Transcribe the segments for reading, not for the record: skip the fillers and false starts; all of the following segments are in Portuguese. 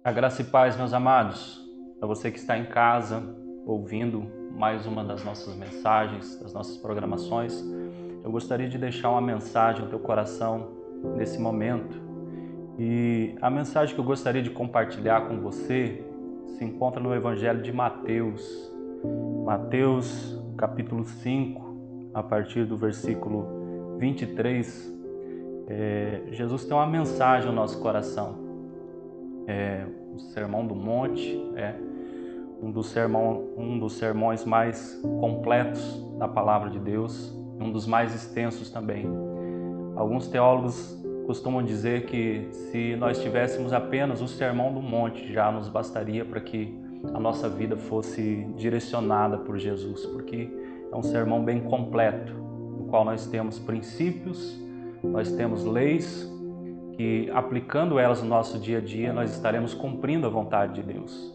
A graça e paz, meus amados, a você que está em casa ouvindo mais uma das nossas mensagens, das nossas programações, eu gostaria de deixar uma mensagem no teu coração nesse momento. E a mensagem que eu gostaria de compartilhar com você se encontra no Evangelho de Mateus. Mateus, capítulo 5, a partir do versículo 23. Jesus tem uma mensagem no nosso coração. O Sermão do Monte é um dos sermões mais completos da Palavra de Deus, um dos mais extensos também. Alguns teólogos costumam dizer que se nós tivéssemos apenas o Sermão do Monte, já nos bastaria para que a nossa vida fosse direcionada por Jesus, porque é um sermão bem completo, no qual nós temos princípios, nós temos leis, que aplicando elas no nosso dia a dia, nós estaremos cumprindo a vontade de Deus.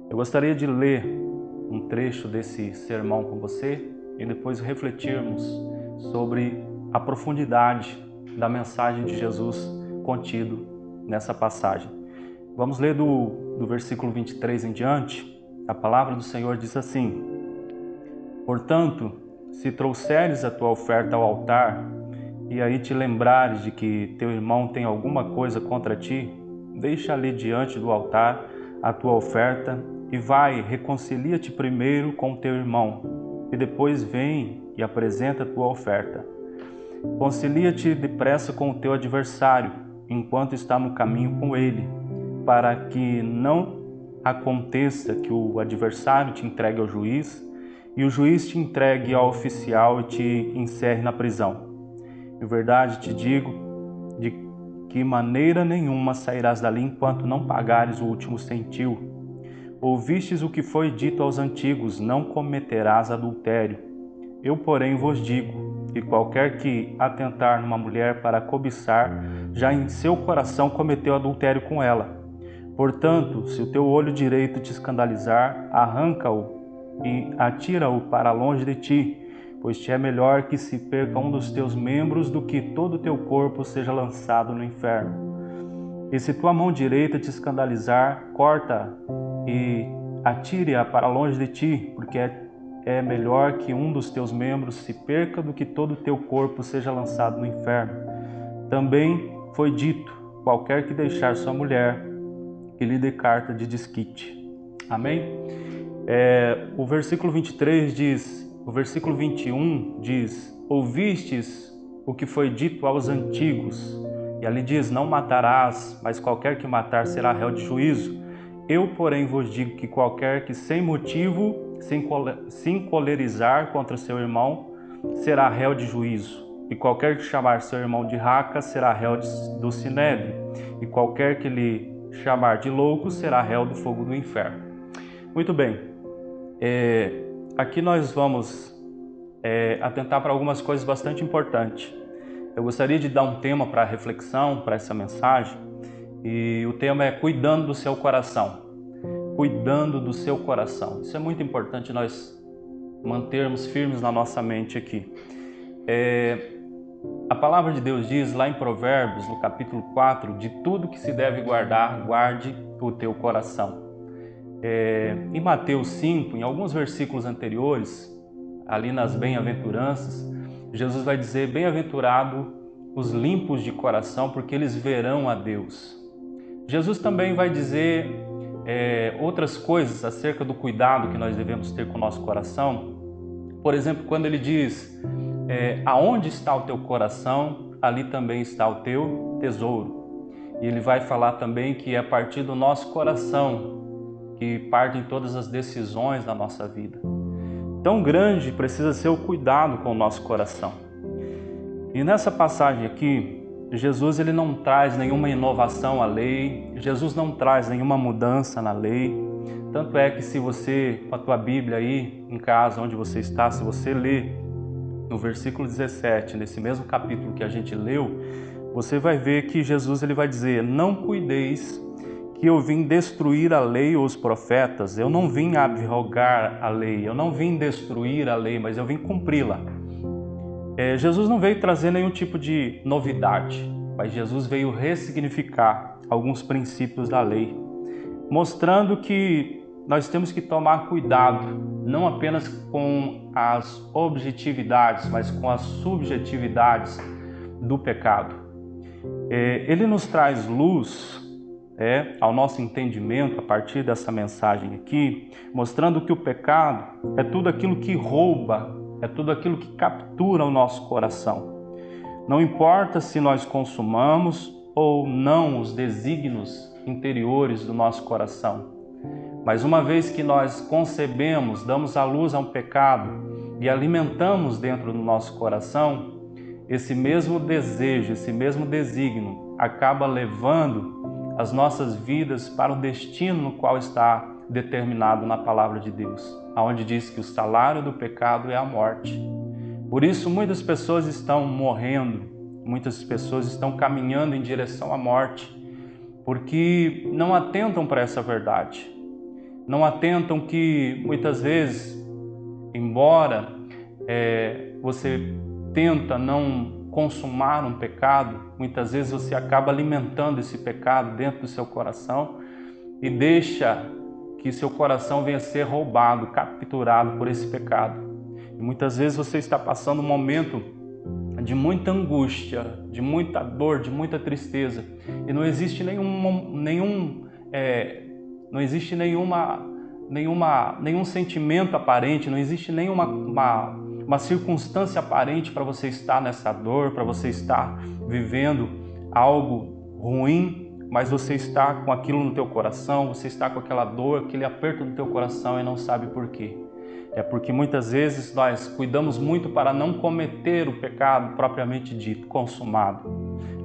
Eu gostaria de ler um trecho desse sermão com você e depois refletirmos sobre a profundidade da mensagem de Jesus contido nessa passagem. Vamos ler do versículo 23 em diante. A palavra do Senhor diz assim: Portanto, se trouxeres a tua oferta ao altar, e aí te lembrares de que teu irmão tem alguma coisa contra ti, deixa ali diante do altar a tua oferta e vai, reconcilia-te primeiro com teu irmão, e depois vem e apresenta a tua oferta. Concilia-te depressa com o teu adversário, enquanto está no caminho com ele, para que não aconteça que o adversário te entregue ao juiz, e o juiz te entregue ao oficial e te encerre na prisão. De verdade te digo, de que maneira nenhuma sairás dali enquanto não pagares o último centil. Ouvistes o que foi dito aos antigos: não cometerás adultério. Eu, porém, vos digo que qualquer que atentar numa mulher para cobiçar, já em seu coração cometeu adultério com ela. Portanto, se o teu olho direito te escandalizar, arranca-o e atira-o para longe de ti, pois te é melhor que se perca um dos teus membros do que todo o teu corpo seja lançado no inferno. E se tua mão direita te escandalizar, corta e atire-a para longe de ti, porque é melhor que um dos teus membros se perca do que todo o teu corpo seja lançado no inferno. Também foi dito: qualquer que deixar sua mulher, que lhe dê carta de desquite. Amém? O versículo 23 diz... O versículo 21 diz: Ouvistes o que foi dito aos antigos. E ali diz: Não matarás, mas qualquer que matar será réu de juízo. Eu, porém, vos digo que qualquer que sem motivo se encolerizar contra seu irmão será réu de juízo. E qualquer que chamar seu irmão de raca será réu do sinédrio. E qualquer que lhe chamar de louco será réu do fogo do inferno. Muito bem. Aqui nós vamos atentar para algumas coisas bastante importantes. Eu gostaria de dar um tema para reflexão, para essa mensagem, e o tema é cuidando do seu coração. Cuidando do seu coração. Isso é muito importante nós mantermos firmes na nossa mente aqui. A palavra de Deus diz lá em Provérbios, no capítulo 4, de tudo que se deve guardar, guarde o teu coração. Em Mateus 5, em alguns versículos anteriores, ali nas bem-aventuranças, Jesus vai dizer: bem-aventurado os limpos de coração, porque eles verão a Deus. Jesus também vai dizer outras coisas acerca do cuidado que nós devemos ter com o nosso coração. Por exemplo, quando ele diz: aonde está o teu coração, ali também está o teu tesouro. E ele vai falar também que é a partir do nosso coração que partem todas as decisões da nossa vida. Tão grande precisa ser o cuidado com o nosso coração. E nessa passagem aqui, Jesus ele não traz nenhuma inovação à lei, Jesus não traz nenhuma mudança na lei. Tanto é que se você, com a tua Bíblia aí, em casa, onde você está, se você ler no versículo 17, nesse mesmo capítulo que a gente leu, você vai ver que Jesus ele vai dizer: não cuideis que eu vim destruir a lei ou os profetas. Eu não vim abrogar a lei, eu não vim destruir a lei, mas eu vim cumpri-la. Jesus não veio trazer nenhum tipo de novidade, mas Jesus veio ressignificar alguns princípios da lei. mostrando que nós temos que tomar cuidado, não apenas com as objetividades, mas com as subjetividades do pecado. Ele nos traz luz ao nosso entendimento a partir dessa mensagem aqui, mostrando que o pecado é tudo aquilo que rouba, é tudo aquilo que captura o nosso coração. Não importa se nós consumamos ou não os desígnios interiores do nosso coração, mas uma vez que nós concebemos, damos à luz a um pecado e alimentamos dentro do nosso coração, esse mesmo desejo, esse mesmo desígnio acaba levando as nossas vidas para o destino no qual está determinado na palavra de Deus, onde diz que o salário do pecado é a morte. Por isso muitas pessoas estão morrendo, muitas pessoas estão caminhando em direção à morte, porque não atentam para essa verdade. Não atentam que muitas vezes, embora você tenta não consumar um pecado, muitas vezes você acaba alimentando esse pecado dentro do seu coração e deixa que seu coração venha a ser roubado, capturado por esse pecado. E muitas vezes você está passando um momento de muita angústia, de muita dor, de muita tristeza, e não existe nenhum sentimento aparente, não existe uma circunstância aparente para você estar nessa dor, para você estar vivendo algo ruim, mas você está com aquilo no teu coração, você está com aquela dor, aquele aperto no teu coração e não sabe por quê. É porque muitas vezes nós cuidamos muito para não cometer o pecado propriamente dito, consumado.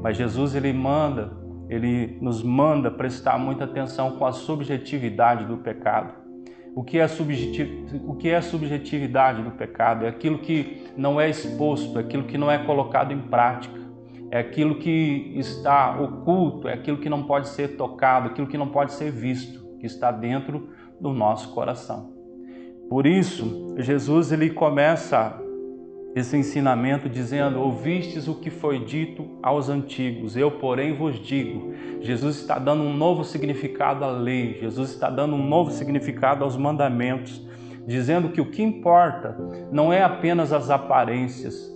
Mas Jesus ele nos manda prestar muita atenção com a subjetividade do pecado. O que é a subjetividade do pecado? É aquilo que não é exposto, é aquilo que não é colocado em prática, é aquilo que está oculto, é aquilo que não pode ser tocado, aquilo que não pode ser visto, que está dentro do nosso coração. Por isso, Jesus ele começa esse ensinamento dizendo: ouvistes o que foi dito aos antigos, eu porém vos digo. Jesus está dando um novo significado à lei, Jesus está dando um novo significado aos mandamentos, dizendo que o que importa não é apenas as aparências,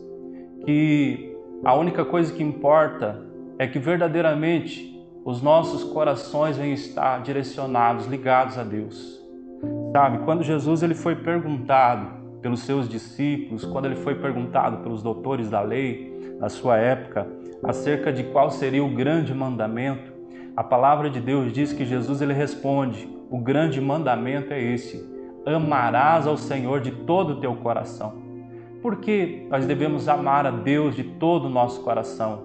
que a única coisa que importa é que verdadeiramente os nossos corações venham estar direcionados, ligados a Deus. Sabe, quando Jesus ele foi perguntado pelos seus discípulos, quando ele foi perguntado pelos doutores da lei na sua época acerca de qual seria o grande mandamento, a palavra de Deus diz que Jesus ele responde: o grande mandamento é esse: amarás ao Senhor de todo o teu coração. Por que nós devemos amar a Deus de todo o nosso coração?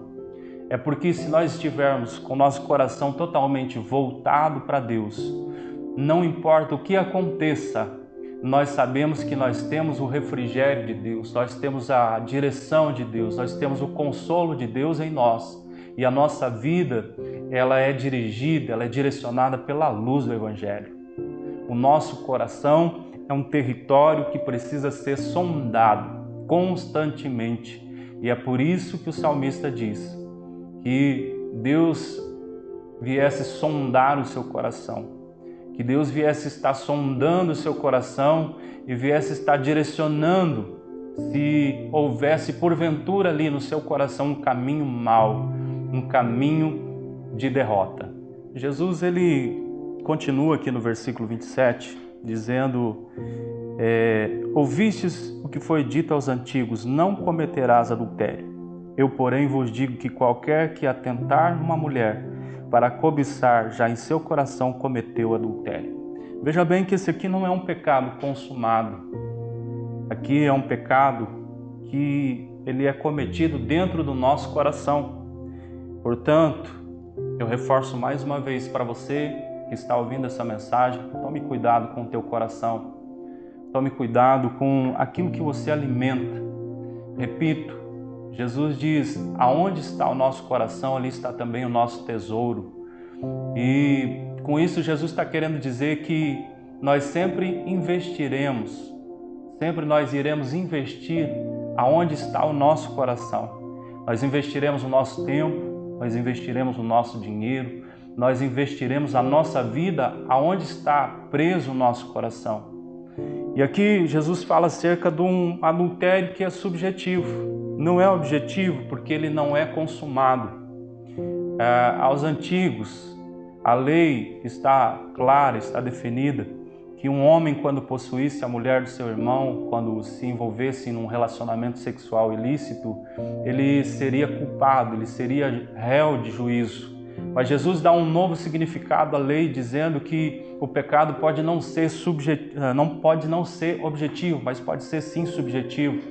É porque se nós estivermos com o nosso coração totalmente voltado para Deus, não importa o que aconteça, nós sabemos que nós temos o refrigério de Deus, nós temos a direção de Deus, nós temos o consolo de Deus em nós. E a nossa vida, ela é dirigida, ela é direcionada pela luz do Evangelho. O nosso coração é um território que precisa ser sondado constantemente. E é por isso que o salmista diz que Deus viesse sondar o seu coração, que Deus viesse estar sondando o seu coração e viesse estar direcionando se houvesse porventura ali no seu coração um caminho mau, um caminho de derrota. Jesus ele continua aqui no versículo 27 dizendo: ouvistes o que foi dito aos antigos, não cometerás adultério. Eu porém vos digo que qualquer que atentar numa mulher para cobiçar, já em seu coração cometeu adultério. Veja bem que esse aqui não é um pecado consumado. Aqui é um pecado que ele é cometido dentro do nosso coração. Portanto, eu reforço mais uma vez para você que está ouvindo essa mensagem: tome cuidado com o teu coração. Tome cuidado com aquilo que você alimenta. Repito, Jesus diz: aonde está o nosso coração, ali está também o nosso tesouro. E com isso Jesus está querendo dizer que nós sempre investiremos, sempre nós iremos investir aonde está o nosso coração. Nós investiremos o nosso tempo, nós investiremos o nosso dinheiro, nós investiremos a nossa vida aonde está preso o nosso coração. E aqui Jesus fala acerca de um adultério que é subjetivo, não é objetivo, porque ele não é consumado. Aos antigos, a lei está clara, está definida, que um homem, quando possuísse a mulher do seu irmão, quando se envolvesse em um relacionamento sexual ilícito, ele seria culpado, ele seria réu de juízo. Mas Jesus dá um novo significado à lei, dizendo que o pecado pode não ser objetivo, mas pode ser sim subjetivo.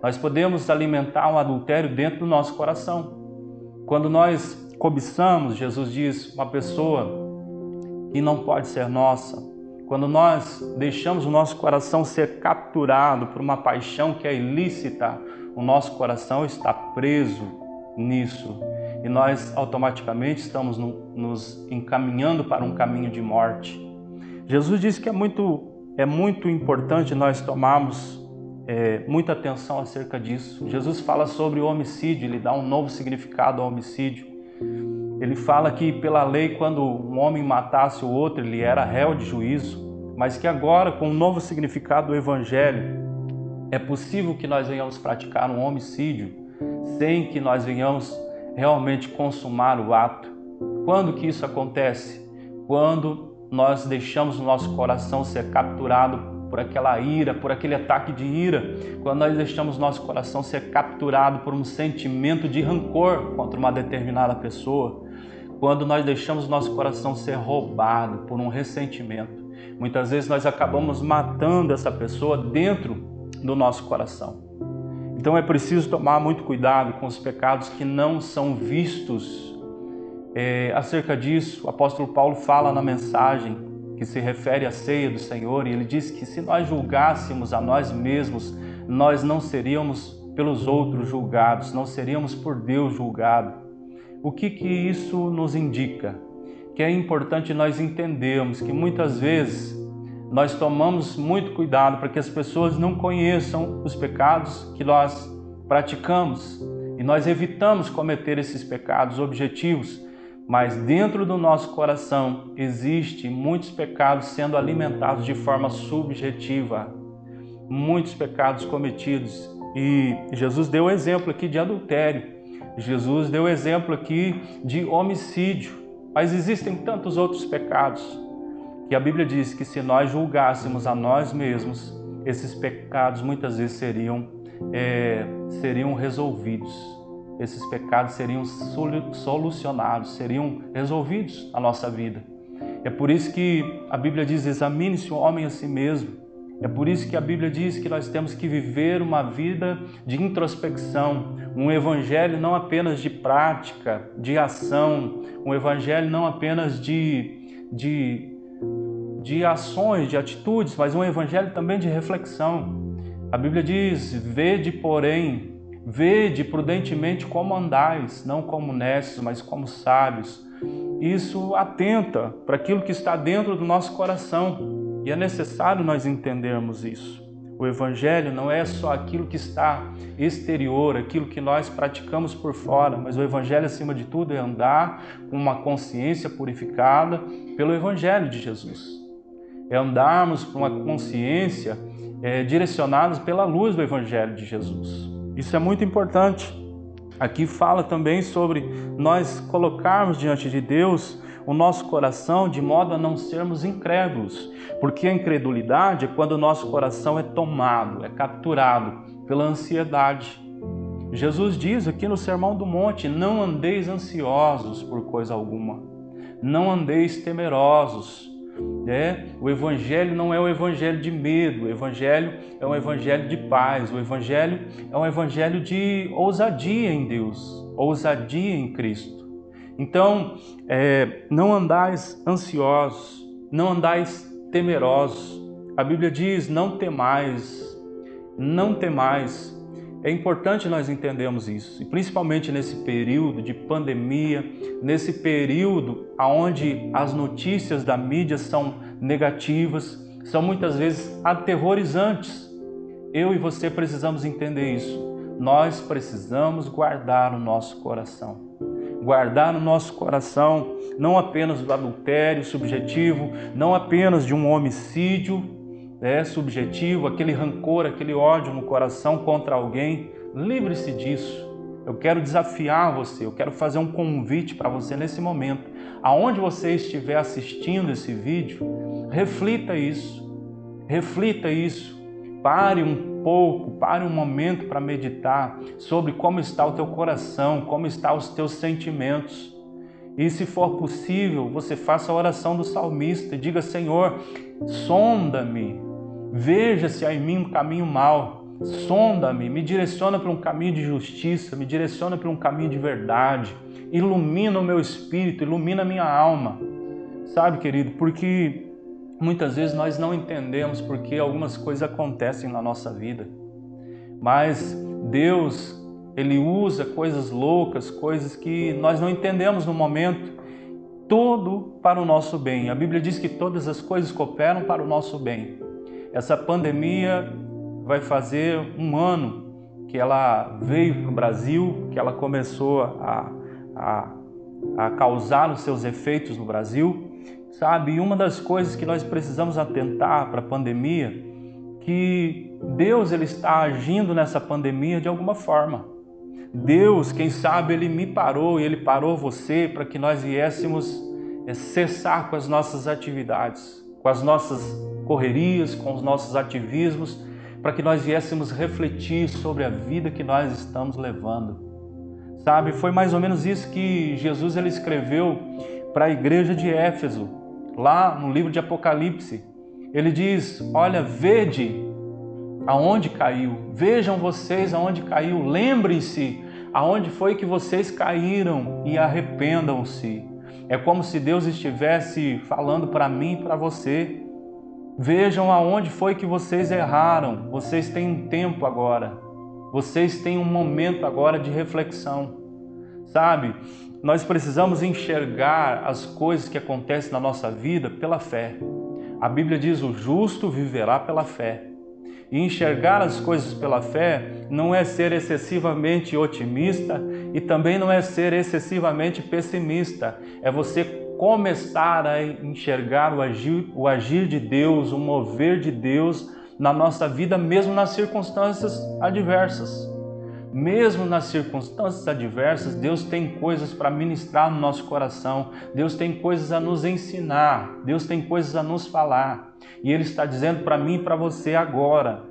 Nós podemos alimentar um adultério dentro do nosso coração. Quando nós cobiçamos, Jesus diz, uma pessoa que não pode ser nossa. Quando nós deixamos o nosso coração ser capturado por uma paixão que é ilícita, o nosso coração está preso nisso. E nós automaticamente estamos nos encaminhando para um caminho de morte. Jesus disse que é muito importante nós tomarmos muita atenção acerca disso. Jesus fala sobre o homicídio, ele dá um novo significado ao homicídio. Ele fala que pela lei, quando um homem matasse o outro, ele era réu de juízo, mas que agora, com um novo significado do Evangelho, é possível que nós venhamos praticar um homicídio sem que nós venhamos realmente consumar o ato. Quando que isso acontece? Quando nós deixamos o nosso coração ser capturado por aquela ira, por aquele ataque de ira, quando nós deixamos o nosso coração ser capturado por um sentimento de rancor contra uma determinada pessoa, quando nós deixamos o nosso coração ser roubado por um ressentimento. Muitas vezes nós acabamos matando essa pessoa dentro do nosso coração. Então é preciso tomar muito cuidado com os pecados que não são vistos. Acerca disso, o apóstolo Paulo fala na mensagem que se refere à ceia do Senhor, e ele diz que se nós julgássemos a nós mesmos, nós não seríamos pelos outros julgados, não seríamos por Deus julgados. O que isso nos indica? Que é importante nós entendermos que muitas vezes nós tomamos muito cuidado para que as pessoas não conheçam os pecados que nós praticamos e nós evitamos cometer esses pecados objetivos, mas dentro do nosso coração existem muitos pecados sendo alimentados de forma subjetiva, muitos pecados cometidos. E Jesus deu exemplo aqui de adultério, Jesus deu exemplo aqui de homicídio, mas existem tantos outros pecados que a Bíblia diz que se nós julgássemos a nós mesmos, esses pecados muitas vezes seriam resolvidos. Esses pecados seriam solucionados, seriam resolvidos na nossa vida. É por isso que a Bíblia diz, examine-se o homem a si mesmo. É por isso que a Bíblia diz que nós temos que viver uma vida de introspecção, um evangelho não apenas de prática, de ação, um evangelho não apenas de ações, de atitudes, mas um evangelho também de reflexão. A Bíblia diz, vede prudentemente como andais, não como necios, mas como sábios. Isso atenta para aquilo que está dentro do nosso coração. E é necessário nós entendermos isso. O Evangelho não é só aquilo que está exterior, aquilo que nós praticamos por fora, mas o Evangelho, acima de tudo, é andar com uma consciência purificada pelo Evangelho de Jesus. É andarmos com uma consciência direcionados pela luz do Evangelho de Jesus. Isso é muito importante. Aqui fala também sobre nós colocarmos diante de Deus o nosso coração de modo a não sermos incrédulos, porque a incredulidade é quando o nosso coração é tomado, é capturado pela ansiedade. Jesus diz aqui no Sermão do Monte, não andeis ansiosos por coisa alguma, não andeis temerosos. O Evangelho não é o Evangelho de medo, o Evangelho é um Evangelho de paz, o Evangelho é um Evangelho de ousadia em Deus, ousadia em Cristo. Então, não andais ansiosos, não andais temerosos. A Bíblia diz, não temais, não temais. É importante nós entendermos isso, e principalmente nesse período de pandemia, nesse período onde as notícias da mídia são negativas, são muitas vezes aterrorizantes. Eu e você precisamos entender isso. Nós precisamos guardar o nosso coração. guardar no nosso coração não apenas do adultério subjetivo, não apenas de um homicídio subjetivo, aquele rancor, aquele ódio no coração contra alguém. Livre-se disso. Eu quero desafiar você, eu quero fazer um convite para você nesse momento. Aonde você estiver assistindo esse vídeo, reflita isso. Reflita isso. Pare um pouco, pare um momento para meditar sobre como está o teu coração, como estão os teus sentimentos. E se for possível, você faça a oração do salmista e diga: Senhor, sonda-me, veja se há em mim um caminho mau, sonda-me, me direciona para um caminho de justiça, me direciona para um caminho de verdade, ilumina o meu espírito, ilumina a minha alma. Sabe, querido, porque muitas vezes nós não entendemos porque algumas coisas acontecem na nossa vida, mas Deus, Ele usa coisas loucas, coisas que nós não entendemos no momento, tudo para o nosso bem. A Bíblia diz que todas as coisas cooperam para o nosso bem. Essa pandemia vai fazer 1 ano que ela veio para o Brasil, que ela começou a causar os seus efeitos no Brasil. Sabe, e uma das coisas que nós precisamos atentar para a pandemia, que Deus ele está agindo nessa pandemia de alguma forma. Deus, quem sabe, Ele me parou e Ele parou você para que nós viéssemos cessar com as nossas atividades, com as nossas correrias, com os nossos ativismos, para que nós viéssemos refletir sobre a vida que nós estamos levando. Sabe, foi mais ou menos isso que Jesus ele escreveu para a igreja de Éfeso, lá no livro de Apocalipse. Ele diz: olha, vede aonde caiu, vejam vocês aonde caiu, lembrem-se aonde foi que vocês caíram e arrependam-se. É como se Deus estivesse falando para mim e para você: vejam aonde foi que vocês erraram, vocês têm um tempo agora, vocês têm um momento agora de reflexão. Sabe, nós precisamos enxergar as coisas que acontecem na nossa vida pela fé. A Bíblia diz: o justo viverá pela fé. E enxergar as coisas pela fé não é ser excessivamente otimista e também não é ser excessivamente pessimista. É você começar a enxergar o agir de Deus, o mover de Deus na nossa vida, mesmo nas circunstâncias adversas. Mesmo nas circunstâncias adversas, Deus tem coisas para ministrar no nosso coração, Deus tem coisas a nos ensinar, Deus tem coisas a nos falar. E Ele está dizendo para mim e para você agora,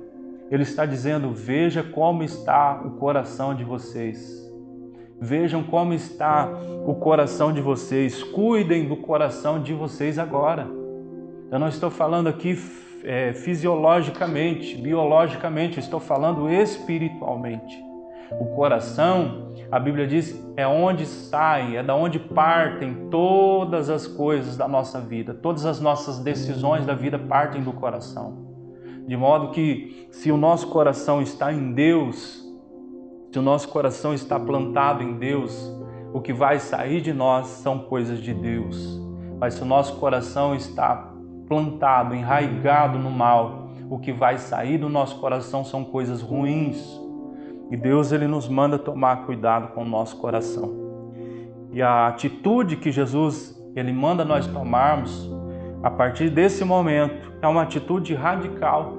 Ele está dizendo: veja como está o coração de vocês. Vejam como está o coração de vocês, cuidem do coração de vocês agora. Eu não estou falando aqui fisiologicamente, biologicamente, eu estou falando espiritualmente. O coração, a Bíblia diz, é onde sai, é da onde partem todas as coisas da nossa vida. Todas as nossas decisões da vida partem do coração. De modo que, se o nosso coração está em Deus, se o nosso coração está plantado em Deus, o que vai sair de nós são coisas de Deus. Mas se o nosso coração está plantado, enraizado no mal, o que vai sair do nosso coração são coisas ruins. E Deus ele nos manda tomar cuidado com o nosso coração. E a atitude que Jesus ele manda nós tomarmos a partir desse momento é uma atitude radical.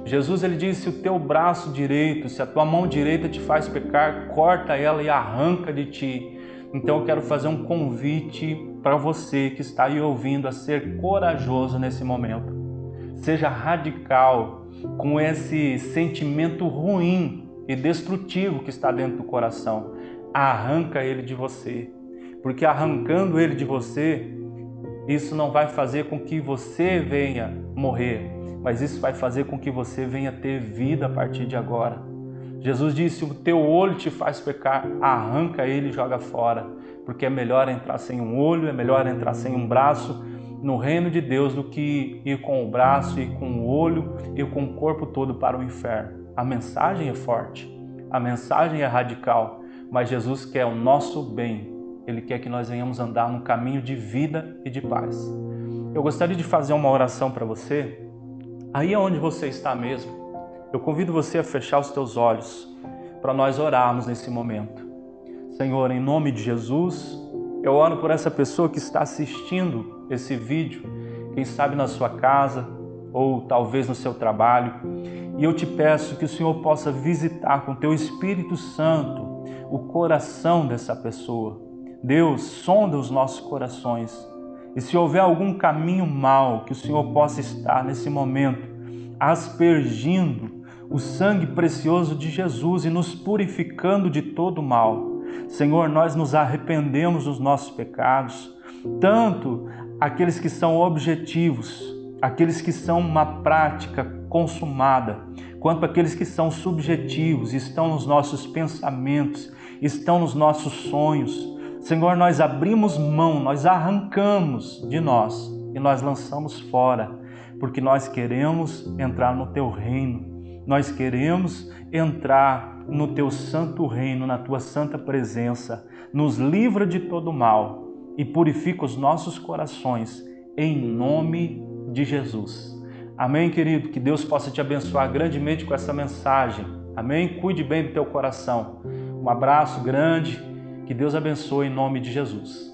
Jesus ele diz: se o teu braço direito, se a tua mão direita te faz pecar, corta ela e arranca de ti. Então eu quero fazer um convite para você que está aí ouvindo a ser corajoso nesse momento. Seja radical com esse sentimento ruim e destrutivo que está dentro do coração. Arranca ele de você, porque arrancando ele de você, isso não vai fazer com que você venha morrer, mas isso vai fazer com que você venha ter vida a partir de agora. Jesus disse: o teu olho te faz pecar, arranca ele e joga fora, porque é melhor entrar sem um olho, é melhor entrar sem um braço no reino de Deus do que ir com o braço, ir com o olho, ir com o corpo todo para o inferno. A mensagem é forte, a mensagem é radical, mas Jesus quer o nosso bem. Ele quer que nós venhamos andar num caminho de vida e de paz. Eu gostaria de fazer uma oração para você, aí onde você está mesmo. Eu convido você a fechar os teus olhos para nós orarmos nesse momento. Senhor, em nome de Jesus, eu oro por essa pessoa que está assistindo esse vídeo, quem sabe na sua casa ou talvez no seu trabalho, e eu te peço que o Senhor possa visitar com teu Espírito Santo o coração dessa pessoa. Deus, sonda os nossos corações, e se houver algum caminho mau, que o Senhor possa estar nesse momento aspergindo o sangue precioso de Jesus e nos purificando de todo mal. Senhor, nós nos arrependemos dos nossos pecados, tanto aqueles que são objetivos, aqueles que são uma prática consumada, quanto aqueles que são subjetivos, estão nos nossos pensamentos, estão nos nossos sonhos. Senhor, nós abrimos mão, nós arrancamos de nós e nós lançamos fora, porque nós queremos entrar no teu reino, nós queremos entrar no teu santo reino, na tua santa presença. Nos livra de todo mal e purifica os nossos corações, em nome de Jesus. Amém, querido? Que Deus possa te abençoar grandemente com essa mensagem. Amém? Cuide bem do teu coração. Um abraço grande, que Deus abençoe em nome de Jesus.